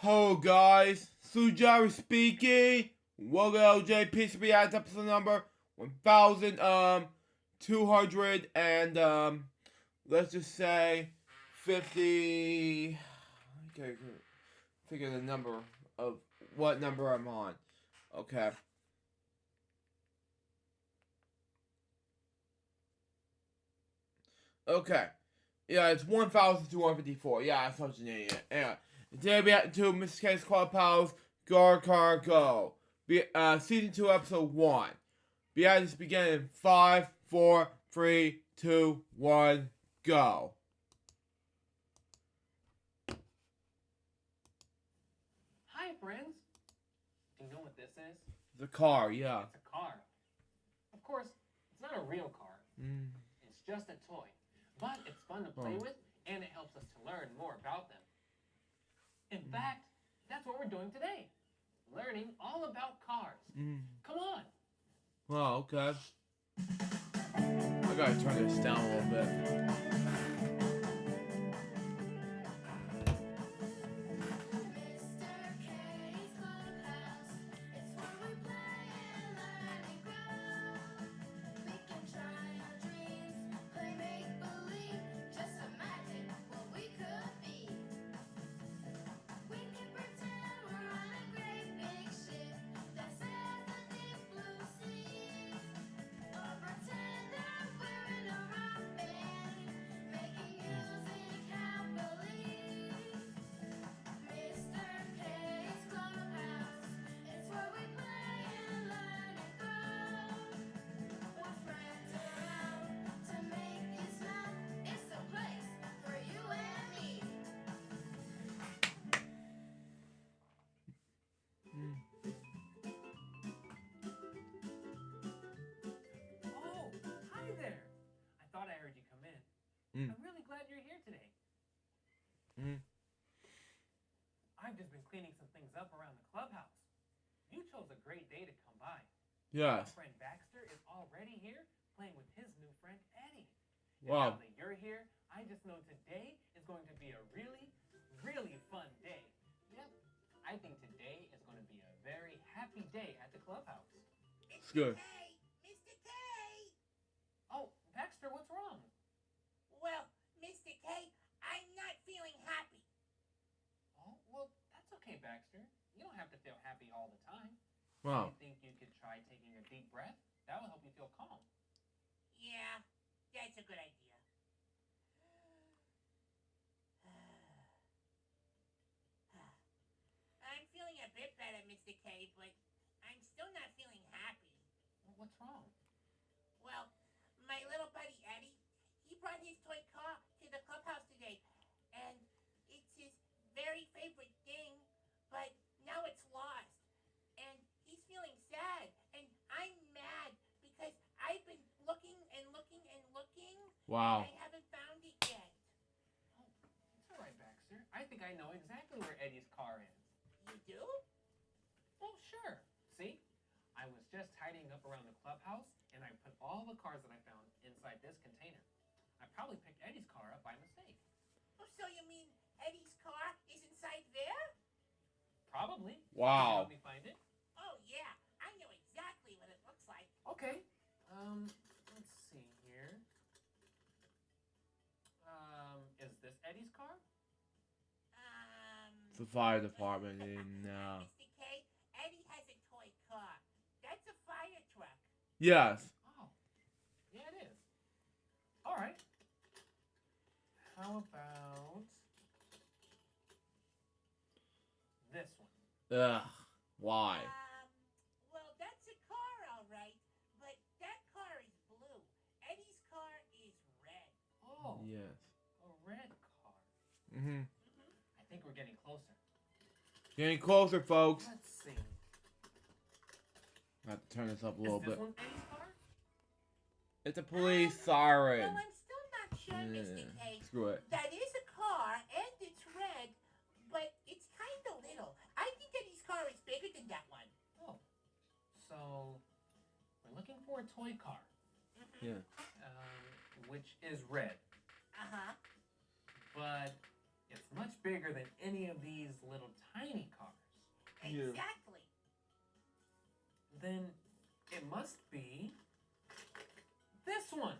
Hello guys, Sujari speaking. Welcome to LJPCBM episode number 1200 and let's just say 50. Okay, figure the number of what number I'm on. Okay. Okay. Yeah, it's 1254. Yeah, I'm such an idiot. Yeah. Today we have to Mr. K's Clubhouse, Go. Season 2, Episode 1. Just begin in 5, 4, 3, 2, 1, go. Hi, friends. Do you know what this is? The car, yeah. It's a car. Of course, it's not a real car. It's just a toy. But it's fun to play with, and it helps us to learn more about them. In fact, that's what we're doing today. Learning all about cars. Come on. Well, okay. I gotta turn this down a little bit. I'm really glad you're here today. I've just been cleaning some things up around the clubhouse. You chose a great day to come by. Yes. My friend Baxter is already here playing with his new friend Eddie. Wow. And now that you're here, I just know today is going to be a really, really fun day. Yep. I think today is going to be a very happy day at the clubhouse. It's good. Mr. K! Oh, Baxter, what's wrong? Well, Mr. K, I'm not feeling happy. Oh, well, that's okay, Baxter. You don't have to feel happy all the time. Wow. I think you could try taking a deep breath. That will help you feel calm. Yeah, that's a good idea. I'm feeling a bit better, Mr. K, but I'm still not feeling happy. Well, what's wrong? Well, my little buddy Eddie, he brought his toy car to the clubhouse today, and it's his very favorite thing, but now it's lost. And he's feeling sad, and I'm mad because I've been looking and looking and looking, Wow. and I haven't found it yet. Oh, it's all right, Baxter. I think I know exactly where Eddie's car is. You do? Well, sure. See? I was just tidying up around the clubhouse, and I put all the cars that I found inside this container. I probably picked Eddie's car up by mistake. Oh, so you mean Eddie's car is inside there? Probably. Wow. Can you help me find it? Oh, yeah. I know exactly what it looks like. Okay. Let's see here. Is this Eddie's car? It's the fire department in Mr. K, Eddie has a toy car. That's a fire truck. Yes. Oh. Yeah, it is. All right. How about this one? Ugh. Why? Well, that's a car, all right. But that car is blue. Eddie's car is red. Oh. Yes. A red car. I think we're getting closer. Getting closer, folks. Let's see. I have to turn this up a little Is this bit. one Eddie's car? It's a police siren. Well, I'm still not sure, Mr. K. Screw it. That is a car, and it's red, but it's kind of little. I think Eddie's car is bigger than that one. Oh. So, we're looking for a toy car. Yeah. Which is red. Uh-huh. But It's much bigger than any of these little tiny cars. Yeah. Exactly. Then it must be this one.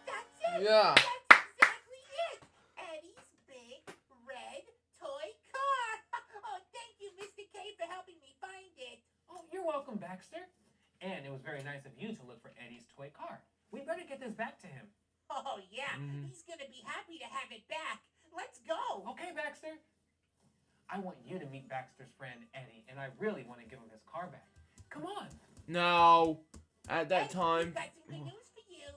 That's it. Yeah. That's exactly it. Eddie's big red toy car. Oh, thank you, Mr. K, for helping me find it. Oh, you're welcome, Baxter. And it was very nice of you to look for Eddie's toy car. We better get this back to him. Oh, yeah. Mhm. He's going to be happy to have it back. Let's go. Okay, Baxter. I want you to meet Baxter's friend, Eddie, and I really want to give him his car back. Come on. No. At that Eddie, time. we've got some good news for you.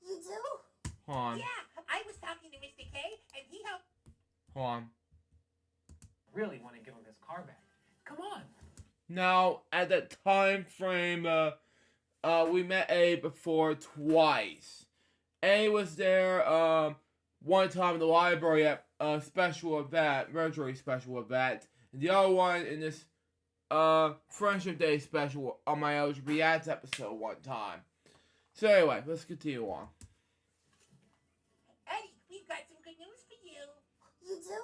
You do? Hold on. Yeah, I was talking to Mr. K, and he helped. Hold on. Really want to give him his car back. Come on. Now, at that time frame, we met A before twice. A was there, one time in the library at a special event, Mercury special event. And the other one in this, Friendship Day special on my LJPCBM episode one time. So anyway, let's continue on. Eddie, we've got some good news for you. You do?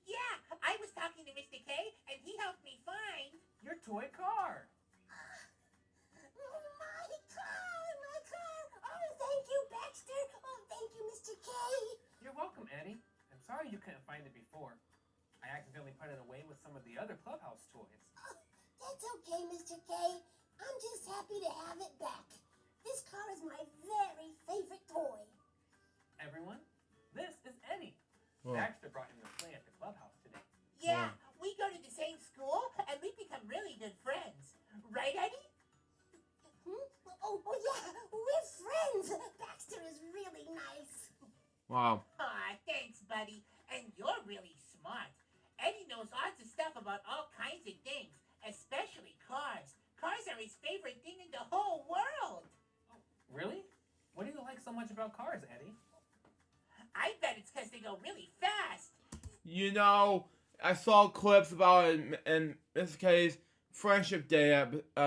Yeah, I was talking to Mr. K, and he helped me find. Your toy car. Oh, my car, my car. Oh, thank you, Baxter. Oh, thank you, Mr. K. You're welcome, Eddie. I'm sorry you couldn't find it before. I accidentally put it away with some of the other Clubhouse toys. Oh, that's okay, Mr. K. I'm just happy to have it back. This car is my very favorite toy. Everyone, this is Eddie. Whoa. Baxter brought him to play at the Clubhouse today. Yeah, we go to the same school, and we've become really good friends. Right, Eddie? Oh, yeah, we're friends. Baxter is really nice. Wow. Aw, thanks, buddy. And you're really smart. Eddie knows lots of stuff about all kinds of things, especially cars. Cars are his favorite thing in the whole world. Really? What do you like so much about cars, Eddie? I bet it's because they go really fast. You know, I saw clips about it in this case, Friendship Day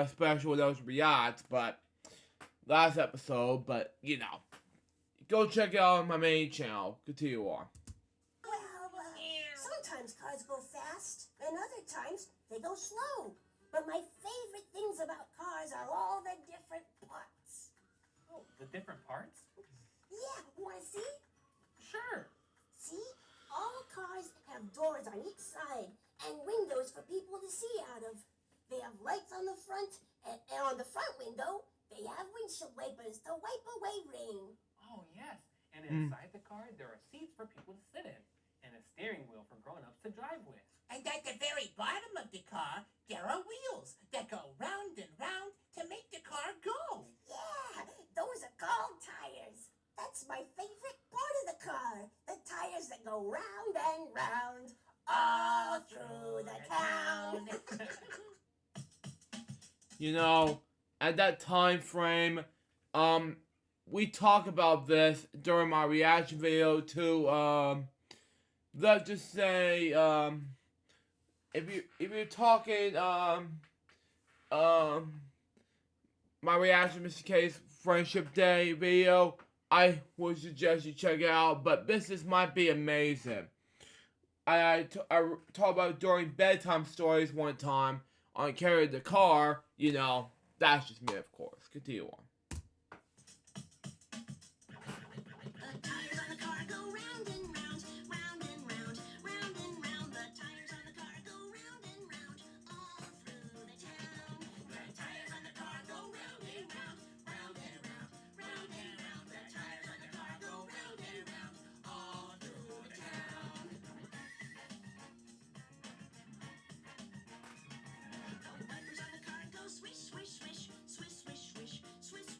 special with LJPCBM, but last episode, but you know. Go check it out on my main channel. Continue on. Well, sometimes cars go fast, and other times they go slow. But my favorite things about cars are all the different parts. Oh, the different parts? Yeah, wanna see? Sure. See? All cars have doors on each side and windows for people to see out of. They have lights on the front, and on the front window, they have windshield wipers to wipe away rain. Oh, yes. And inside the car, there are seats for people to sit in and a steering wheel for grown-ups to drive with. And at the very bottom of the car, there are wheels that go round and round to make the car go. Yeah, those are called tires. That's my favorite part of the car. The tires that go round and round all through the town. You know, at that time frame, we talk about this during my reaction video to, let's just say, if you're talking, my reaction to Mr. K's Friendship Day video, I would suggest you check it out, but business might be amazing. I talked about it during bedtime stories one time on Carry the Car, you know, that's just me, of course. Continue on. The tires on the car go round and round, round and round, round and round. The tires on the car go round and round, all through the town. The tires on the car go round and round, round and round, round and round. The tires on the car go round and round, all through the town. The wipers on the car go swish, swish, swish, swish, swish, swish, swish,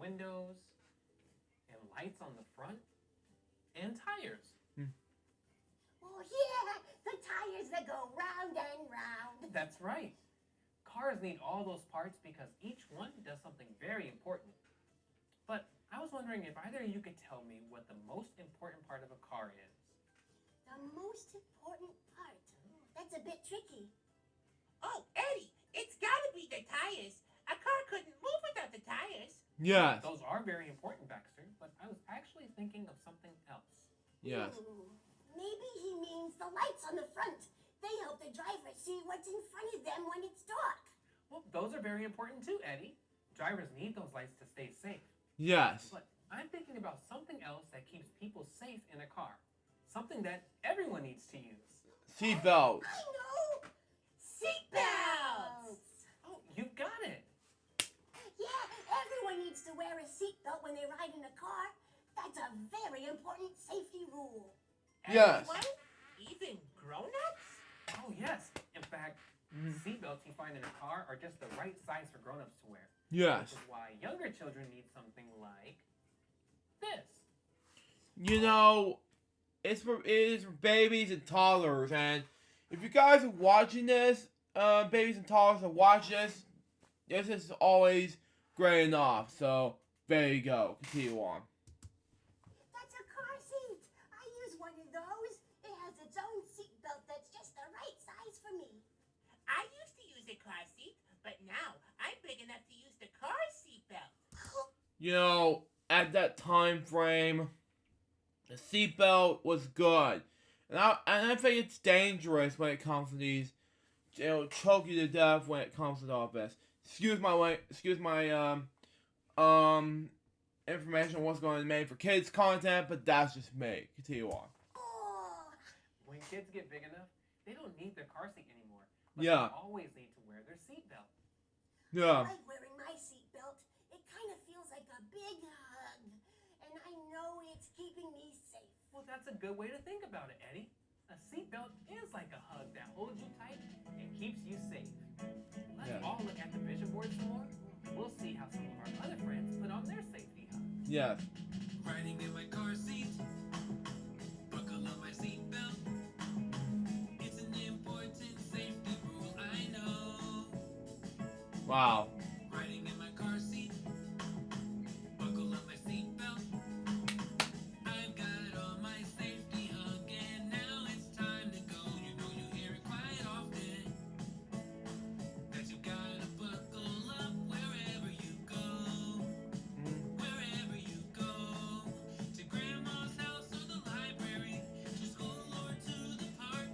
windows, and lights on the front, and tires. Oh, yeah, the tires that go round and round. That's right. Cars need all those parts because each one does something very important. But I was wondering if either of you could tell me what the most important part of a car is. The most important part. That's a bit tricky. Oh, Eddie, it's gotta be the tires. A car couldn't move without the tires. Yes. Those are very important, Baxter, but I was actually thinking of something else. Yes. Maybe he means the lights on the front. They help the driver see what's in front of them when it's dark. Well, those are very important too, Eddie. Drivers need those lights to stay safe. Yes. But I'm thinking about something else that keeps people safe in a car. Something that everyone needs to use. Seatbelt. I know! Seatbelts! Oh, you got it. Yeah, everyone needs to wear a seatbelt when they ride in a car. That's a very important safety rule. Yes. Everyone? Even grown-ups? Oh, yes. In fact, seatbelts you find in a car are just the right size for grown-ups to wear. Yes. Which is why younger children need something like this. You know, it is for babies and toddlers, and if you guys are watching this, babies and toddlers are watching this is always great enough. So there you go. Continue on. That's a car seat. I use one of those. It has its own seatbelt that's just the right size for me. I used to use a car seat, but now I'm big enough to use the car seatbelt. You know, at that time frame, the seatbelt was good, and I think it's dangerous when it comes to these. It'll choke you to death when it comes to all this. Excuse my information on what's going to be made for kids content, but that's just me. Continue on. Oh, When kids get big enough, they don't need their car seat anymore. But Yeah. they always need to wear their seatbelt. I Yeah. like wearing my seatbelt. It kind of feels like a big hug. And I know it's keeping me safe. Well, that's a good way to think about it, Eddie. A seatbelt is like a hug that holds you tight and keeps you safe. Let's Yeah. all look at the vision board some more. We'll see how some of our other friends put on their safety hug. Yes. Riding in my car seat, buckle on my seatbelt. It's an important safety rule, I know. Wow. Riding in my car seat, buckle on my seatbelt. I've got on my safety hug, and now it's time to go. You know you hear it quite often, that you gotta buckle up wherever you go. Wherever you go, to grandma's house or the library, to school or to the park,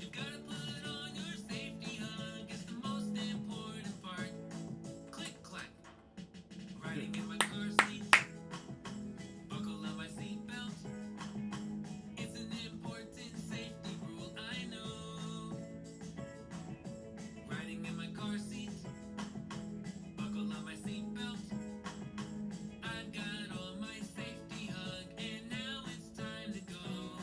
you gotta put on your safety hug. It's the most important part. Click clack, riding in my car seat, buckle on my seatbelt. It's an important safety rule, I know. Riding in my car seat, buckle on my seatbelt. I've got on my safety hug, and now it's time to go.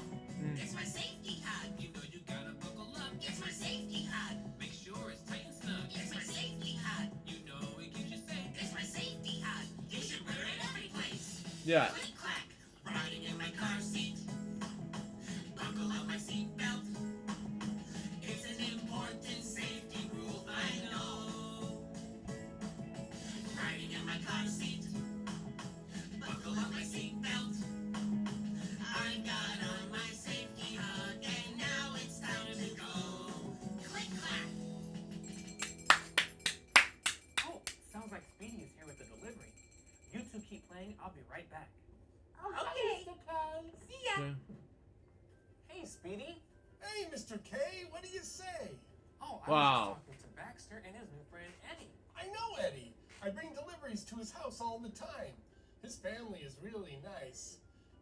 It's my safety hug. You know you gotta buckle up. It's my safety hug. Make sure it's tight and snug. It's my safety hug. You know it keeps you safe. It's my safety hug. You should wear it every place. Yes. Click clack, riding in my car seat. Buckle on my seatbelt. It's an important safety rule, I know. Riding in my car seat. Buckle on my seatbelt. I've got on my safety hug, and now it's time to go. Click clack. Oh, sounds like Speedy is here with the delivery. You two keep playing. I'll be right back. Okay. Mr. K. See ya. Okay. Hey, Speedy. Hey, Mr. K, what do you say? Oh, I Wow. was just talking to Baxter and his new friend Eddie. I know Eddie. I bring deliveries to his house all the time. His family is really nice.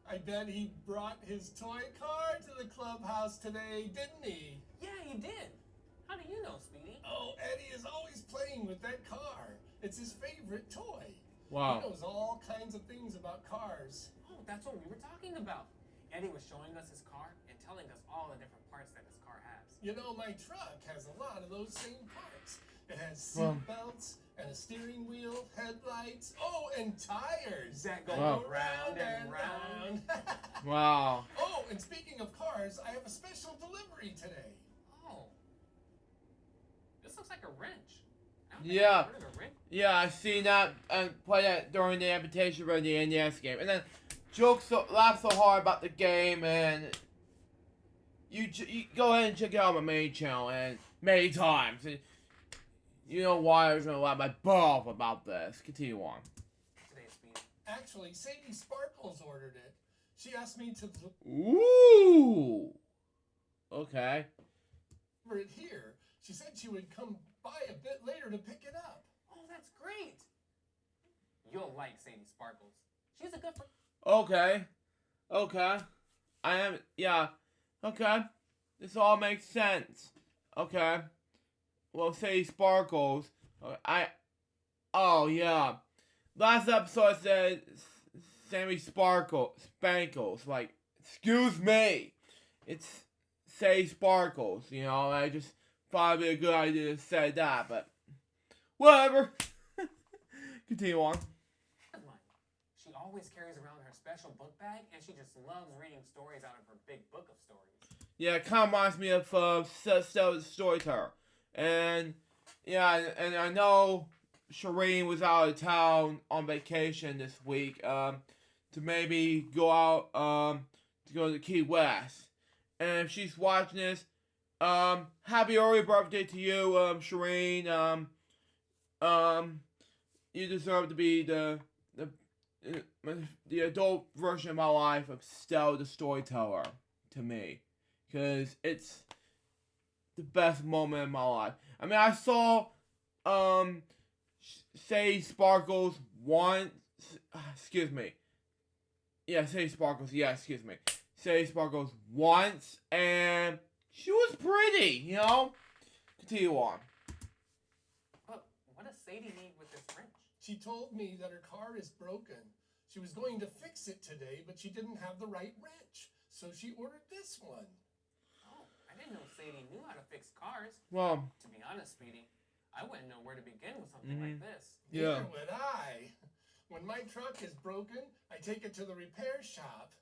I bet he brought his toy car to the clubhouse today, didn't he? Yeah, he did. How do you know, Speedy? Oh, Eddie is always playing with that car. It's his favorite toy. Wow. He knows all kinds of things about cars. Oh, that's what we were talking about. Eddie was showing us his car and telling us all the different parts that his car has. You know, my truck has a lot of those same parts. It has Well- seat belts and a steering wheel, headlights, oh, and tires That go Wow. round and round. Wow. Oh, and speaking of cars, I have a special delivery today. Oh. This looks like a wrench. I don't think Yeah. I've heard of a wrench. Yeah, I seen that and play that during the invitation for the NES game. And then laugh so hard about the game, and you go ahead and check it out on my main channel and many times. And you know why I was gonna laugh my butt off about this. Continue on. Today's speed. Actually, Sadie Sparkles ordered it. She asked me to Ooh. Okay. deliver it here. She said she would come by a bit later to pick it up. Oh, that's great. You'll like Sadie Sparkles. She's a good friend. Okay. Okay. I am. Yeah. Okay. This all makes sense. Okay. Well, say Sparkles. Oh, yeah. Last episode said Sammy Spankles. Like, excuse me. It's say Sparkles. You know, I just thought it'd be a good idea to say that, but whatever. Continue on. She always carries around her special book bag, and she just loves reading stories out of her big book of stories. Yeah, it kind of reminds me of Stella the Storyteller. And, yeah, and I know Shireen was out of town on vacation this week to maybe go out to go to Key West. And if she's watching this, happy early birthday to you, Shireen. You deserve to be the adult version of my life of Stella the Storyteller to me. Because it's the best moment in my life. I mean, I saw, say Sparkles once, excuse me. Yeah, say Sparkles, yeah, excuse me. Say Sparkles once, and she was pretty, you know? Continue on. But what does Sadie need with this wrench? She told me that her car is broken. She was going to fix it today, but she didn't have the right wrench. So she ordered this one. Oh, I didn't know Sadie knew how to fix cars. Well, To be honest, Speedy, I wouldn't know where to begin with something like this. yeah. Neither would I. When my truck is broken, I take it to the repair shop.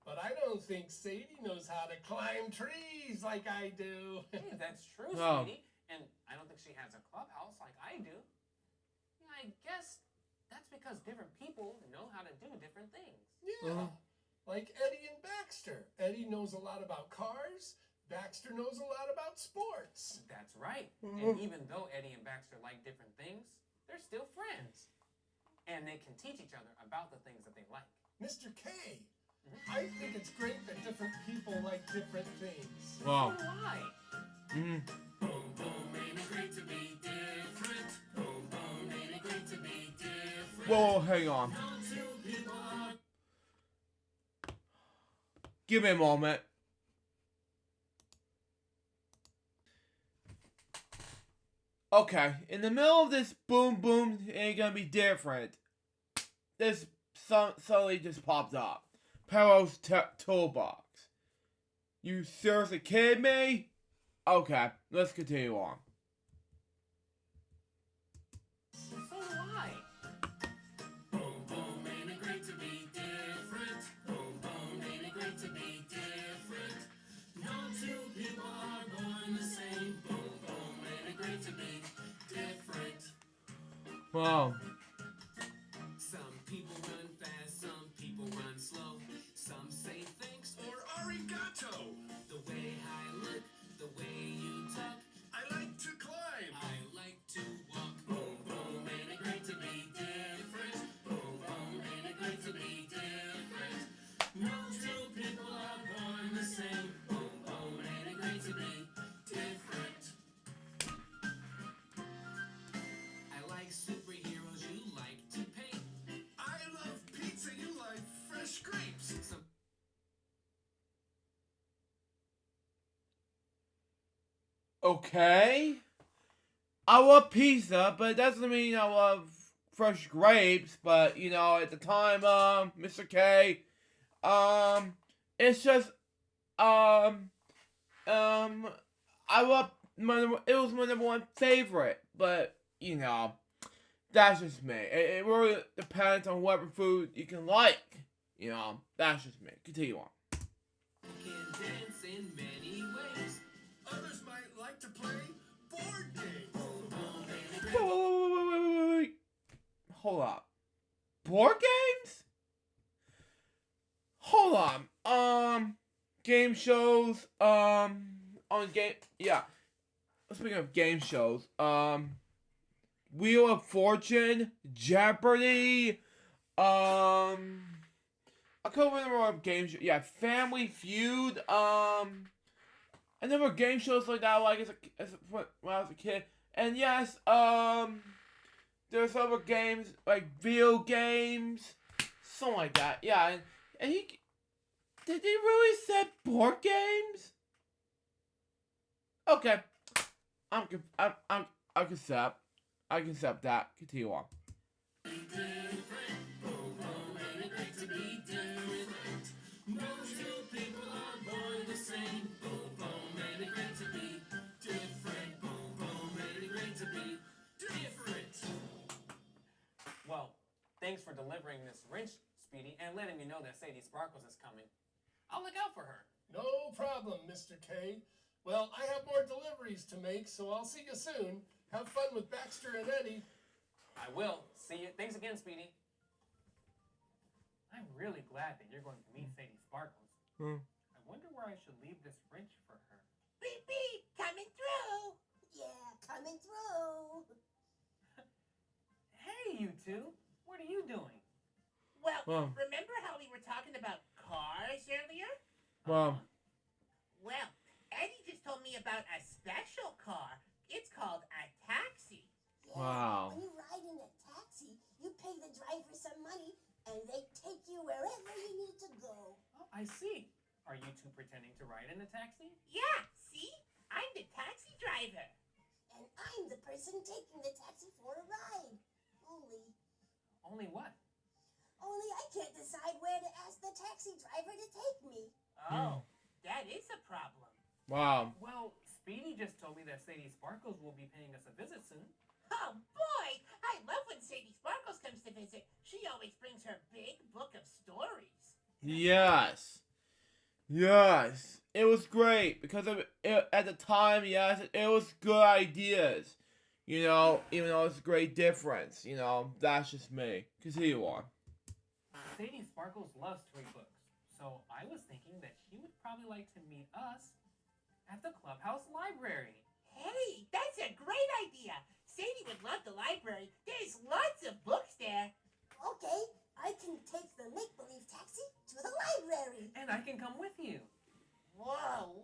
But I don't think Sadie knows how to climb trees like I do. Hey, that's true, Oh. Speedy. And I don't think she has a clubhouse like I do. Yeah, I guess that's because different people know how to do different things. Yeah, like Eddie and Baxter. Eddie knows a lot about cars. Baxter knows a lot about sports. That's right. And even though Eddie and Baxter like different things, they're still friends. And they can teach each other about the things that they like. Mr. K, I think it's great that different people like different things. Wow. So do I. Mm. Boom, boom, ain't it great to be different? Boom, boom, ain't it great to be different? Whoa, hang on. Now two people are Give me a moment. Okay, in the middle of this boom boom ain't gonna be different. This suddenly just popped up. Pero's toolbox. You seriously kidding me? Okay, let's continue on. So do I. boom, boom, ain't it great to be different? Boom, boom, ain't it great to be different? No two people are born the same. Boom, boom, ain't it great to be different? Wow. Some people run fast, some people run slow. Some say thanks or arigato. The way I look, the way you talk. I like to climb. I like to walk. Boom, boom, ain't it great to be different? Boom, boom, ain't it great to be different? No two people are born the same. Boom, boom, ain't it great to be different? I like superheroes, you like to paint. I love pizza, you like fresh grapes. Some Okay. I love pizza, but it doesn't mean I love fresh grapes. But you know, at the time, Mr. K, it's just, I love it was my number one favorite. But you know, That's just me. It really depends on whatever food you can like. You know, that's just me. Continue on. Can dance in many ways. Others might like to play board games. Wait. Hold up. Board games? Hold on. Game shows. On game. Yeah. Speaking of game shows. Wheel of Fortune, Jeopardy. I couldn't remember what game show. Yeah, Family Feud. I never game shows like that like when I was a kid. And yes, there's other games like video games, something like that. Yeah, and he did he really said board games? Okay, I can accept. I can accept that. Continue on. Well, thanks for delivering this wrench, Speedy, and letting me know that Sadie Sparkles is coming. I'll look out for her. No problem, Mr. K. Well, I have more deliveries to make, so I'll see you soon. Have fun with Baxter and Eddie. I will. See you. Thanks again, Speedy. I'm really glad that you're going to meet Sadie Sparkles. I wonder where I should leave this wrench for her. Beep beep, coming through. Yeah, coming through. Hey, you two. What are you doing? Well, remember how we were talking about cars earlier? Well, Well, Eddie just told me about a special car. It's called a taxi. Yeah, Wow. When you ride in a taxi, you pay the driver some money, and they take you wherever you need to go. Oh, I see. Are you two pretending to ride in the taxi? Yeah, see? I'm the taxi driver. And I'm the person taking the taxi for a ride. Only what? Only I can't decide where to ask the taxi driver to take me. Oh, that is a problem. wow. Well, Speedy just told me that Sadie Sparkles will be paying us a visit soon. Oh boy, I love when Sadie Sparkles comes to visit. She always brings her big book of stories. Yes. Yes. It was great because at the time, yes, it was good ideas. You know, even though it's a great difference. You know, that's just me. Continue on. Sadie Sparkles loves to read books, so I was thinking that she would probably like to meet us at the Clubhouse library. Hey, that's a great idea. Sadie would love the library. There's lots of books there. Okay, I can take the make-believe taxi to the library. And I can come with you. Whoa,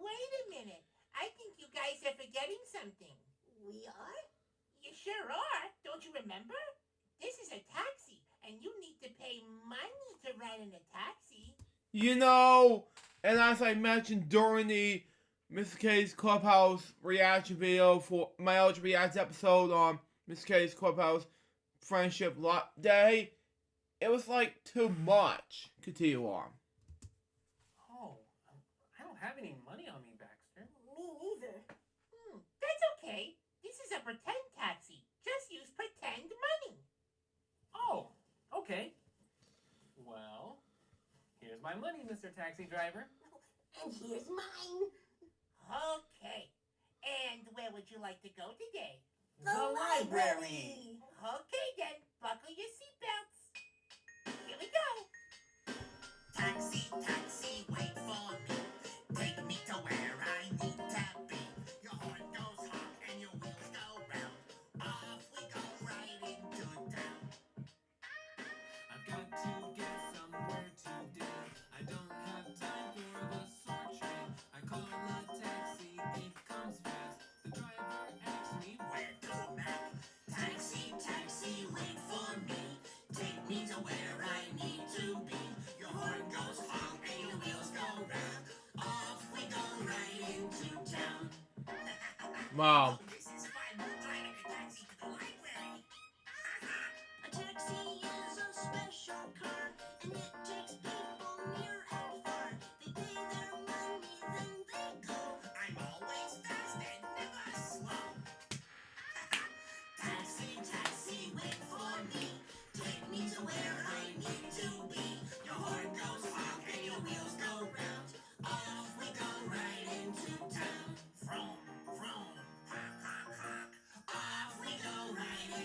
wait a minute. I think you guys are forgetting something. We are? You sure are. Don't you remember? This is a taxi, and you need to pay money to ride in a taxi. You know, and as I mentioned during the Mr. K's Clubhouse reaction video for my LJPCBM episode on Mr. K's Clubhouse Friendship Day, it was like too much. Continue on. Oh, I don't have any money on me, Baxter. Me neither. That's okay. This is a pretend taxi. Just use pretend money. Oh, okay. Well, here's my money, Mr. Taxi Driver. And here's mine. Okay. And where would you like to go today? The library. Okay then, buckle your seatbelts. Here we go. Taxi, taxi, wait for me. Take me to where I need to be. Your horn goes honk and your wheels go round. Off we go right into town. I've got to get somewhere today. I don't have time for the short train. I call a taxi, it comes fast. The driver asks me Where to, Mac? Taxi, taxi, wait for me. Take me to where I need to be. Your horn goes honk and your wheels go round. Off we go right into town. Wow. This is fun. Driving a taxi to the library. A taxi is a special car, and it takes people near and far. They pay their money, then they go. I'm always fast and never slow. Taxi, taxi,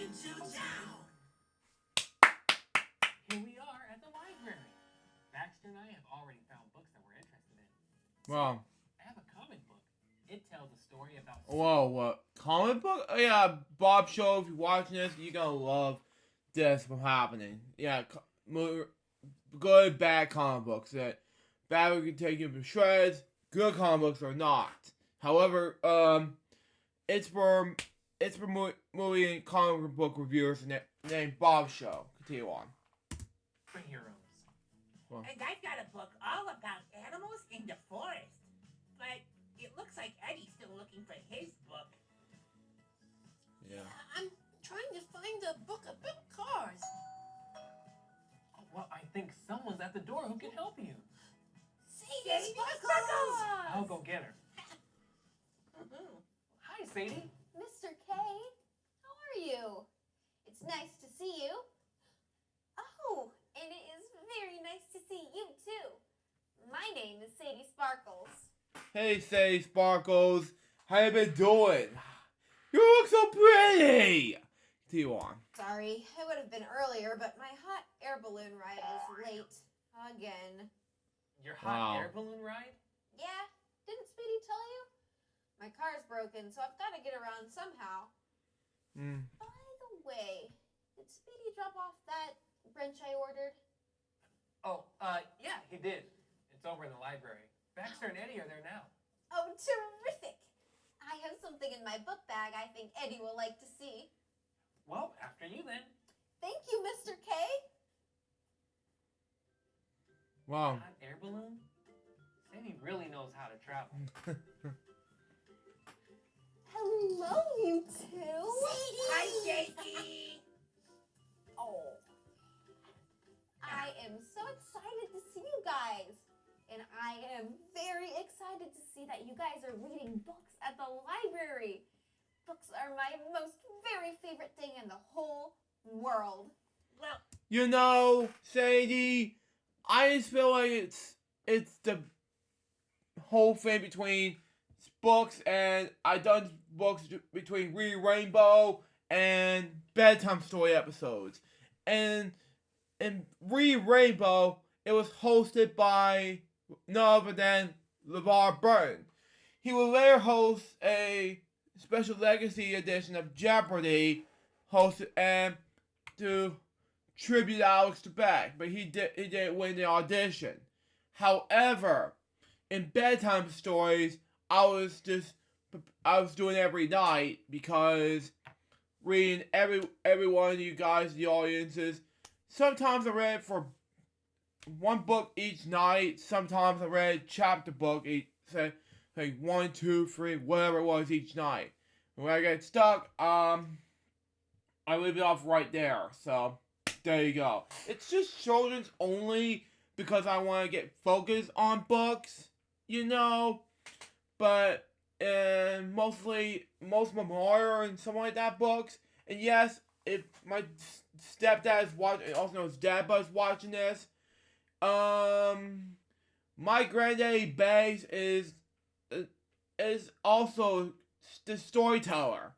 into town. Here we are at the library. Baxter and I have already found books that we're interested in. Wow. I have a comic book. It tells a story about. Whoa, what? Comic book? Oh, yeah, Bob Show, if you're watching this, you're gonna love this from happening. Yeah, good, bad comic books. That bad can take you to shreds, good comic books are not. However, it's for movie and comic book reviewers named Bob Show. Continue on. Superheroes. And I've got a book all about animals in the forest. But it looks like Eddie's still looking for his book. Yeah. I'm trying to find a book about cars. Oh, well, I think someone's at the door who can help you. Sadie Sparkles! I'll go get her. Hi, Sadie. Mr. K, how are you? It's nice to see you. Oh, and it is very nice to see you too. My name is Sadie Sparkles. Hey, Sadie Sparkles. How you been doing? You look so pretty! Continue on. Sorry, I would have been earlier, but my hot air balloon ride was late. Again. Your hot Wow. air balloon ride? Yeah, didn't Speedy tell you? My car's broken, so I've got to get around somehow. By the way, did Speedy drop off that wrench I ordered? Oh, yeah, he did. It's over in the library. Baxter and Eddie are there now. Oh, terrific! I have something in my book bag I think Eddie will like to see. Well, after you then. Thank you, Mr. K. Wow. Hot air balloon? Sadie really knows how to travel. Hello, you two. Hi, Jakey. Oh. I am so excited to see you guys. And I am very excited to see that you guys are reading books at the library. Books are my most very favorite thing in the whole world. Well, You know, Sadie, I just feel like it's the whole thing between books and I done books between Read Rainbow and bedtime story episodes. And in Read Rainbow, it was hosted by none other than LeVar Burton. He will later host a special legacy edition of Jeopardy, hosted and to tribute Alex Trebek, but he didn't win the audition. However, in bedtime stories, I was doing every night because reading every one of you guys, the audiences. Sometimes I read for one book each night. Sometimes I read chapter book each, say like 1, 2, 3, whatever it was each night. And when I get stuck, I leave it off right there. So there you go. It's just children's only because I want to get focused on books, you know. But most memorial and something like that books. And yes, if my stepdad is watching, also known as Dad Buzz, watching this, my granddaddy Bags is also the storyteller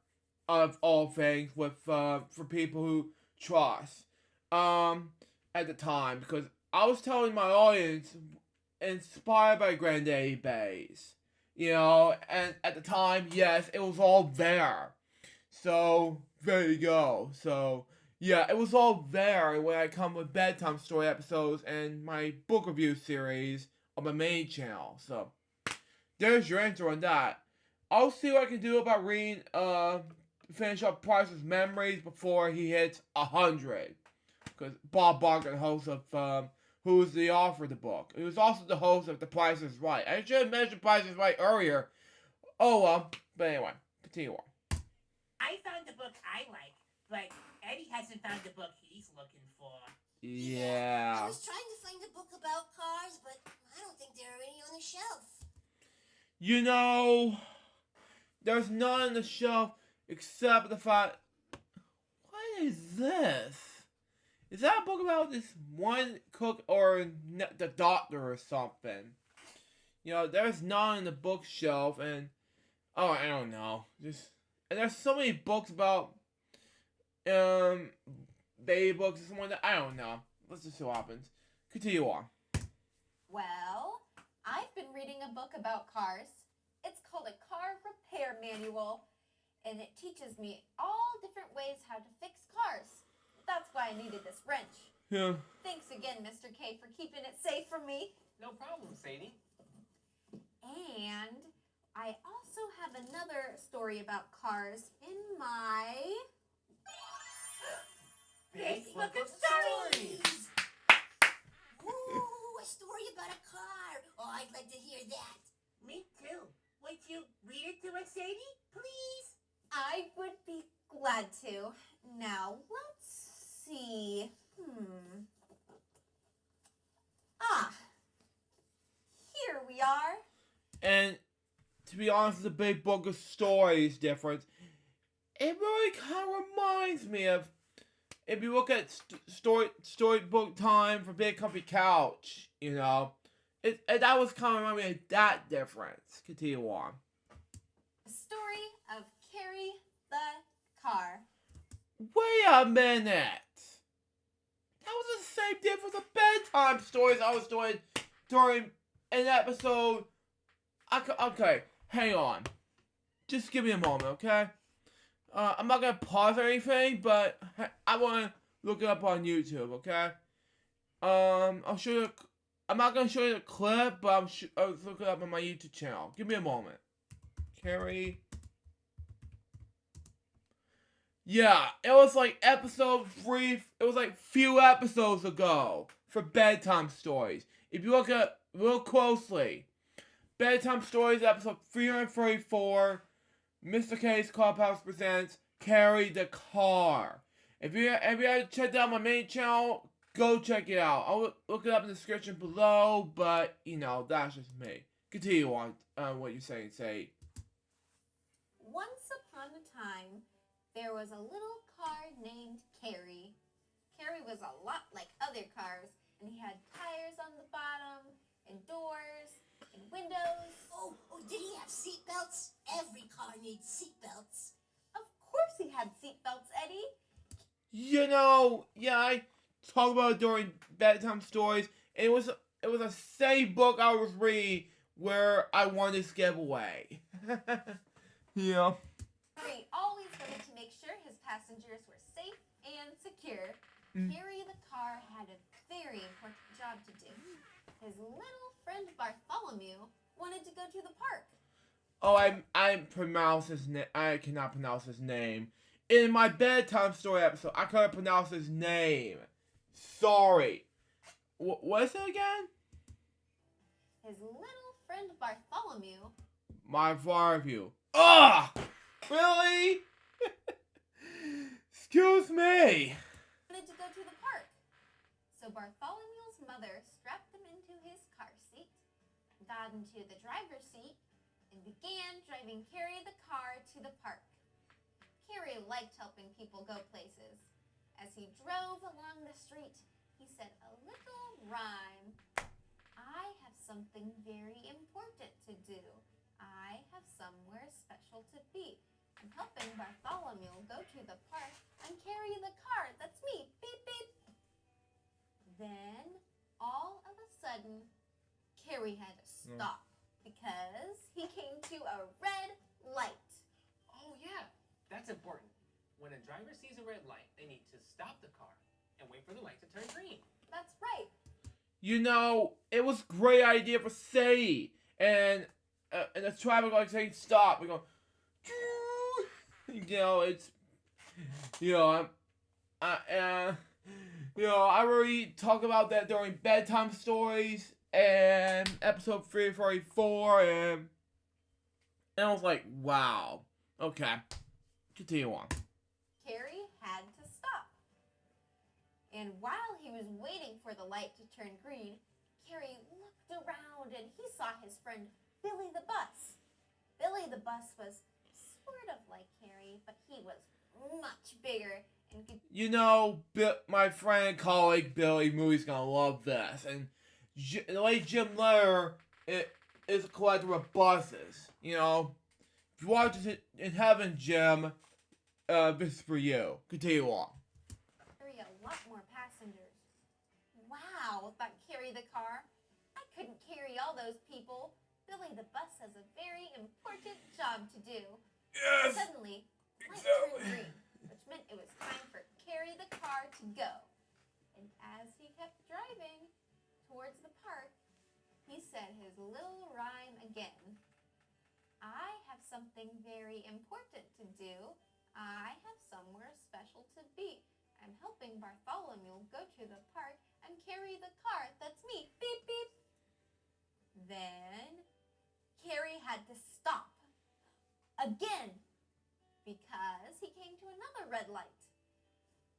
of all things with for people who trust at the time, because I was telling my audience inspired by Granddaddy Bays, you know, and at the time, yes, it was all there. So there you go. So yeah, it was all there when I come with bedtime story episodes and my book review series on my main channel. So there's your answer on that. I'll see what I can do about reading finish up Price's Memories before he hits 100. Because Bob Barker, host of who's the author of the book. He was also the host of The Price is Right. I should have mentioned Price is Right earlier. Oh well. But anyway, continue on. I found the book I like, but Eddie hasn't found the book he's looking for. Yeah. I was trying to find a book about cars, but I don't think there are any on the shelf. You know, there's none on the shelf except the fact. What is this? Is that a book about this one cook or the doctor or something? You know, there's none on the bookshelf, and oh, I don't know. And there's so many books about baby books or something like that. I don't know. Let's just see what happens. Continue on. Well, I've been reading a book about cars. It's called A Car Repair Manual, and it teaches me all different ways how to fix cars. That's why I needed this wrench. Yeah. Thanks again, Mr. K, for keeping it safe for me. No problem, Sadie. And I also have another story about cars in my Big Book of Stories! Ooh, a story about a car. Oh, I'd like to hear that. Me too. Would you read it to us, Sadie? Please? I would be glad to. Now, let's see. Here we are. And to be honest, the Big Book of Stories difference. It really kind of reminds me of, if you look at storybook time for Big Comfy Couch, you know, that was kind of reminding me of that difference. Continue on. The story of Carrie the car. Wait a minute. That was the same difference of bedtime stories I was doing during an episode. Okay, hang on. Just give me a moment, okay? I'm not gonna pause or anything, but I wanna look it up on YouTube, okay? I'll show you. I'm not gonna show you the clip, but I'll look it up on my YouTube channel. Give me a moment. Carrie. Yeah, it was like episode 3. It was like few episodes ago for bedtime stories. If you look at real closely, bedtime stories episode 334. Mr. K's Clubhouse presents Carry the Car. If you haven't checked out my main channel, go check it out. I'll look it up in the description below, but, you know, that's just me. Continue on what you're saying, say. Once upon a time, there was a little car named Carrie. Carrie was a lot like other cars, and he had tires on the bottom, and doors, and windows. Oh, did he have seatbelts? Every car needs seatbelts. Of course he had seatbelts, Eddie. You know, yeah, I talked about it during bedtime stories. And it was a same book I was reading where I won this giveaway. Yeah. Carrie always wanted to make sure his passengers were safe and secure. Carrie the car had a very important job to do. His little friend Bartholomew wanted to go to the park. Oh, I pronounce his name. I cannot pronounce his name. In my bedtime story episode, I couldn't pronounce his name. Sorry. What is it again? His little friend Bartholomew. My Bartholomew. Ugh! Really? Excuse me. Wanted to go to the park. So Bartholomew's mother strapped him into his car seat, got into the driver's seat, and began driving Carrie the car to the park. Carrie liked helping people go places. As he drove along the street, he said a little rhyme. I have something very important to do. I have somewhere special to be. I'm helping Bartholomew go to the park and carry the car. That's me. Beep, beep. Then, all of a sudden, Carrie had to stop because he came to a red light. Oh, yeah. That's important. When a driver sees a red light, they need to stop the car and wait for the light to turn green. That's right. You know, it was a great idea for Sadie. And the traffic light saying stop. We go, you know, it's, you know, I already talked about that during bedtime stories and episode 344, and I was like, wow. Okay, continue on. Carrie had to stop. And while he was waiting for the light to turn green, Carrie looked around and he saw his friend Billy the Bus. Billy the Bus was sort of like Carrie, but he was much bigger and could... You know, my friend and colleague Billy Moody's gonna love this. And the late Jim Letter is a collector of buses. You know, if you watch it in heaven, Jim, this is for you. Continue on. Carry a lot more passengers. Wow, thought Carrie the car. I couldn't carry all those people. Billy the bus has a very important job to do. Yes. Suddenly, light Exactly. turned green, which meant it was time for Carrie the car to go. And as he kept driving towards the park, he said his little rhyme again. I have something very important to do. I have somewhere special to be. I'm helping Bartholomew go to the park and carry the car. That's me. Beep, beep. Then Carrie had to stop again because he came to another red light.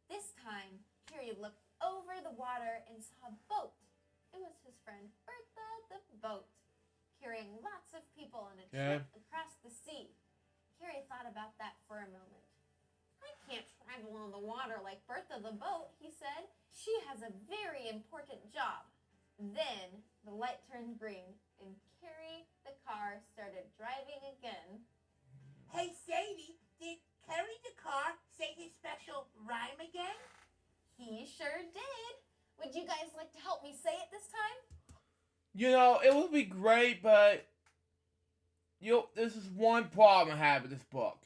This time, Carrie looked over the water and saw a boat. It was his friend Bertha the boat, carrying lots of people on a trip across the sea. Carrie thought about that for a moment. I can't travel on the water like Bertha the boat, he said. She has a very important job. Then the light turned green and Carrie the car started driving again. Hey, Sadie, did Carrie the car say his special rhyme again? He sure did. Would you guys like to help me say it this time? You know, it would be great, but this is one problem I have with this book.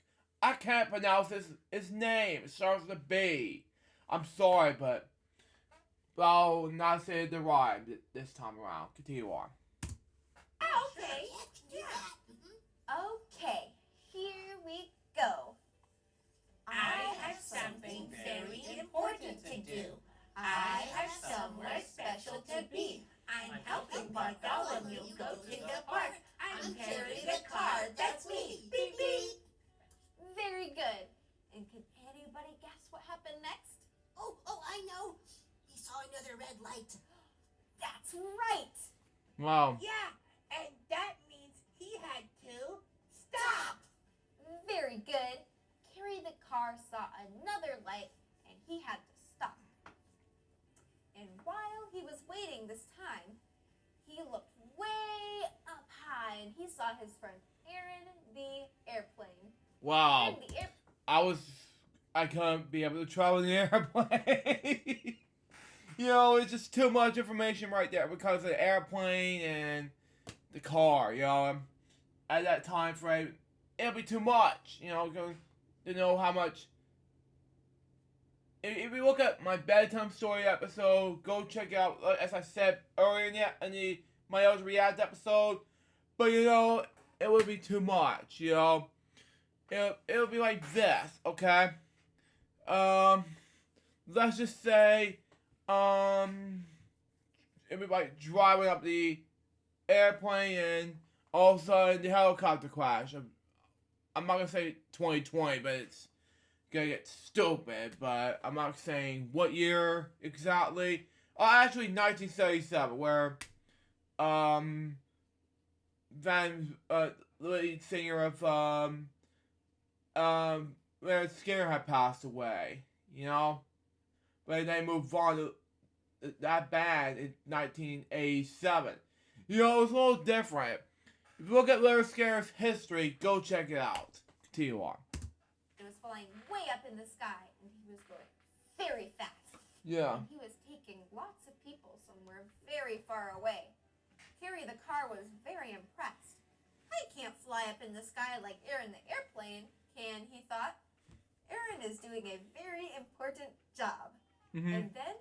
I can't pronounce his name. It starts with a B. I'm sorry, but I'll not say the rhyme this time around. Continue on. Okay. Okay, here we go. I have something very important to do. I have somewhere special to be. I'm helping Bartholomew go to the park. I'm carrying the car, that's me. Beep, beep. Very good. And can anybody guess what happened next? Oh, I know. He saw another red light. That's right. Wow. Yeah, and that means he had to stop. Very good. Carrie the car saw another light and he had to stop. And while he was waiting this time, he looked way up high and he saw his friend Aaron the airplane. Wow. Aaron the airplane. I couldn't be able to travel in the airplane. You know, it's just too much information right there because of the airplane and the car, you know. At that time frame, it'll be too much, you know, to know how much. If you look at my bedtime story episode, go check out, as I said earlier in the My Elder React episode. But, you know, it would be too much, you know. It'll be like this, okay? Let's just say, it'll be like driving up the airplane and all of a sudden the helicopter crash. I'm not gonna say 2020, but it's gonna get stupid, but I'm not saying what year exactly. Oh, actually 1977, where, the lead singer of, Leonard Skinner had passed away, you know? But they moved on to that band in 1987. You know, it's a little different. If you look at Leonard Skinner's history, go check it out. Continue on. It was flying way up in the sky and he was going very fast. Yeah. And he was taking lots of people somewhere very far away. Carrie the car was very impressed. I can't fly up in the sky like Aaron the airplane can, he thought. Aaron is doing a very important job. Mm-hmm. And then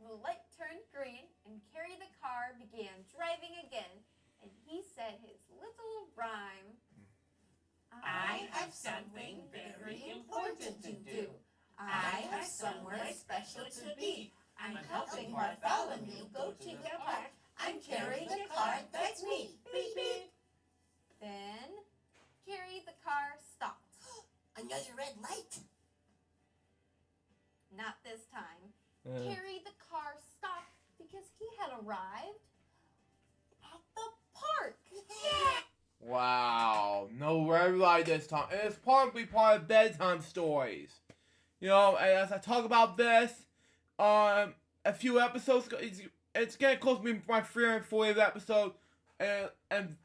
the light turned green and Carrie the car began driving again and he said his little rhyme. I have something very important to do. I have somewhere special to be. I'm helping Bartholomew go to the park. I'm carrying the car, that's me. Beep, beep. Then Carrie the car stopped. Another red light. Not this time. Carrie the car stopped because he had arrived at the park. Wow. No red light this time. And it's probably part of bedtime stories. You know, and as I talk about this, a few episodes ago, it's getting close to being my 340th episode, and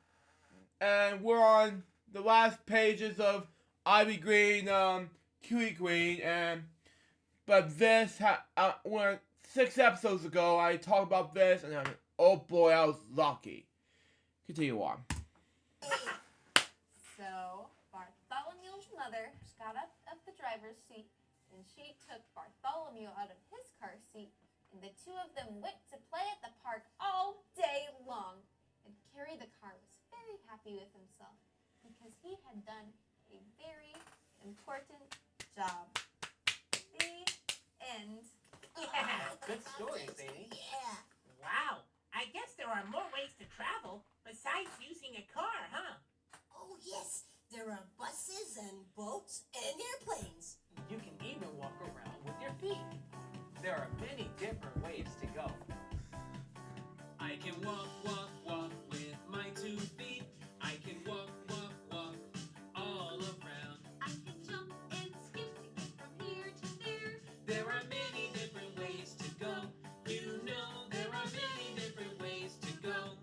we're on the last pages of Ivy Green, Cutie Queen, but this, 6 episodes ago, I talked about this, and oh boy, I was lucky. Continue on. So, Bartholomew's mother got up of the driver's seat, and she took Bartholomew out of his car seat, and the two of them went to play at the park all day long. And Carrie the car was very happy with himself, because he had done a very important job. The end. Yeah. Good story, Sadie. Yeah. Wow. I guess there are more ways to travel besides using a car, huh? Oh, yes. There are buses and boats and airplanes. You can even walk around with your feet. There are many different ways to go. I can walk, walk, walk with my 2 feet. I can walk, walk, walk all around. I can jump and skip to get from here to there. There are many different ways to go. You know there are many different ways to go.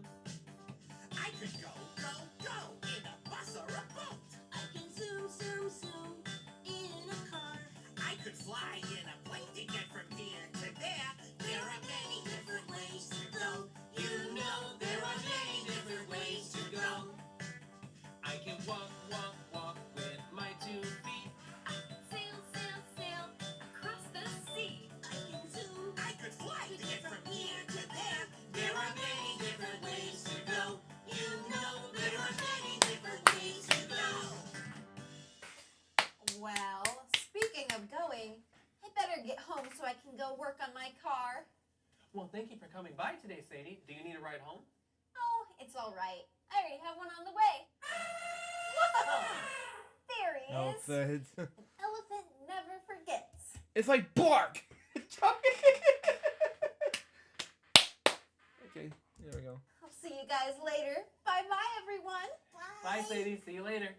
I could go in a bus or a boat. I can zoom, zoom, zoom in a car. I could fly in a plane to get from here to there. There are many different ways to go. You know there are many different ways to go. I can walk, walk, walk with my 2 feet. I can sail, sail, sail across the sea. I can zoom. I could fly to get from here to there. There are many different ways to go. You know there are many different ways to go. Well, speaking of going, I better get home so I can go work on my car. Well, thank you for coming by today, Sadie. Do you need a ride home? Oh, it's all right. I already have one on the way. Whoa! There he is. Elephant. An elephant never forgets. It's like bark. Okay, there we go. I'll see you guys later. Bye-bye, everyone. Bye, Sadie. See you later.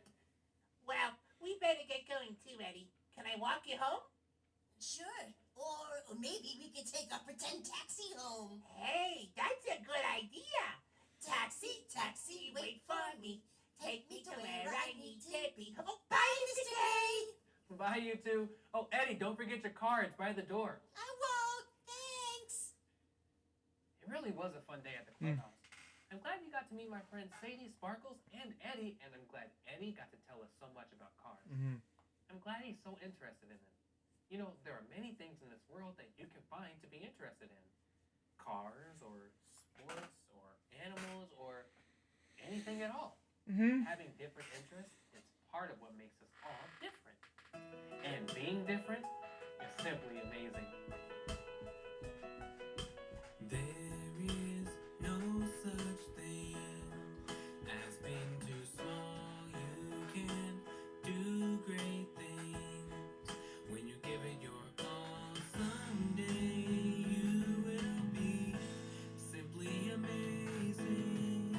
Well, we better get going too, Eddie. Can I walk you home? Sure. Or maybe we could take a pretend taxi home. Hey, that's a good idea. Taxi, taxi, wait for me. Take me to where I need to be. Oh, bye, Mr. K. Bye, you two. Oh, Eddie, don't forget your car. It's by the door. I won't. Thanks. It really was a fun day at the clubhouse. I'm glad you got to meet my friends Sadie, Sparkles, and Eddie, and I'm glad Eddie got to tell us so much about cars. I'm glad he's so interested in them. You know, there are many things in this world that you can find to be interested in. Cars, or sports, or animals, or anything at all. Having different interests is part of what makes us all different. And being different is simply amazing. There is no such thing as being too small. You can do great things when you give it your all. Someday you will be simply amazing.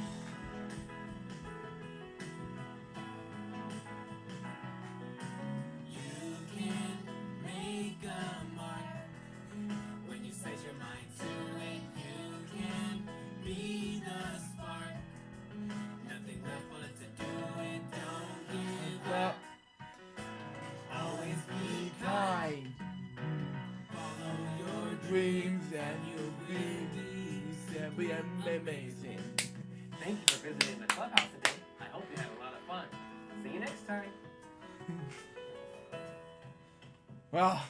You can make a mark when you set your mind to it. You can be the spark. Nothing left but to do it. Don't give up. Always be kind. Follow your Dreams and you'll be amazing. Thank you for visiting the clubhouse today. I hope you had a lot of fun. See you next time. Well,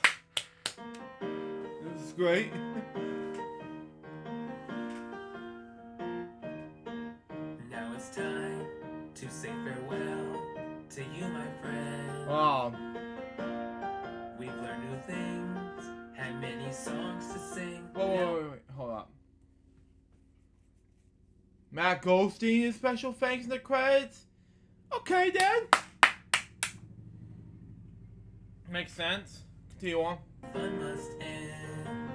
this is great. Now it's time to say farewell to you, my friend. We've learned new things, had many songs to sing. Wait, hold up. Matt Goldstein is special thanks in the credits? Okay then. Makes sense. Continue on. Fun must end.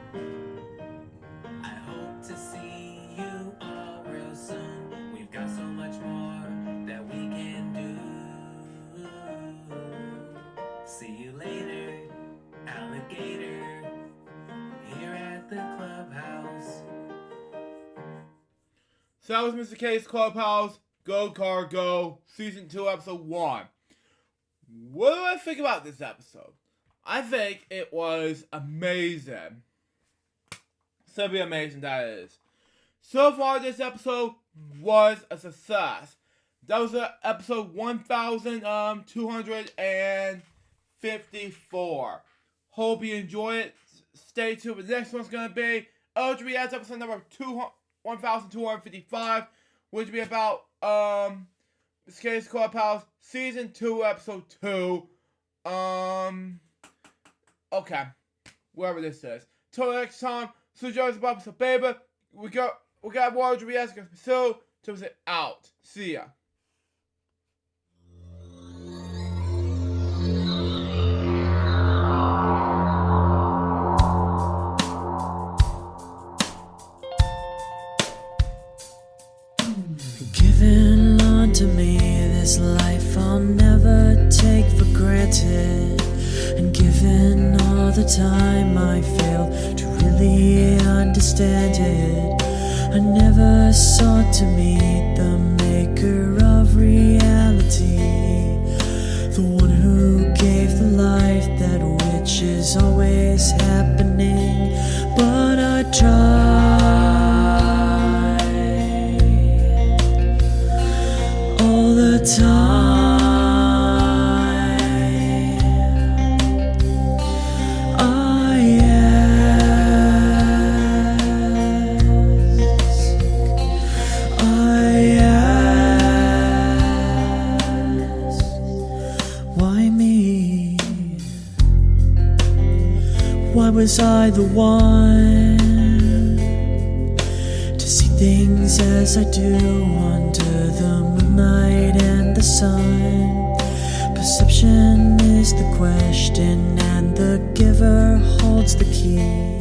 I hope to see you all real soon. We've got so much more that we can do. See you later, alligator, here at the clubhouse. So that was Mr. K's Clubhouse, Go Car Go, Season 2, Episode 1. What do I think about this episode? I think it was amazing. Simply amazing, that is. So far, this episode was a success. That was episode 1254. Hope you enjoy it. Stay tuned. The next one's going to be LJPCBM episode number 1255, which will be about Skates Clubhouse Season 2, Episode 2. Okay. Wherever this is. Till next time, so Joe's Bob, so baby, we got LJPCBM, so out. See ya. Given unto me this life I'll never take for granted, and given all the time I failed to really understand it, I never sought to meet the maker of reality, the one who gave the life that which is always happening, but I tried all the time. I ask, why me? Why was I the one to see things as I do under the moonlight and the sun? Perception is the question, and the giver holds the key.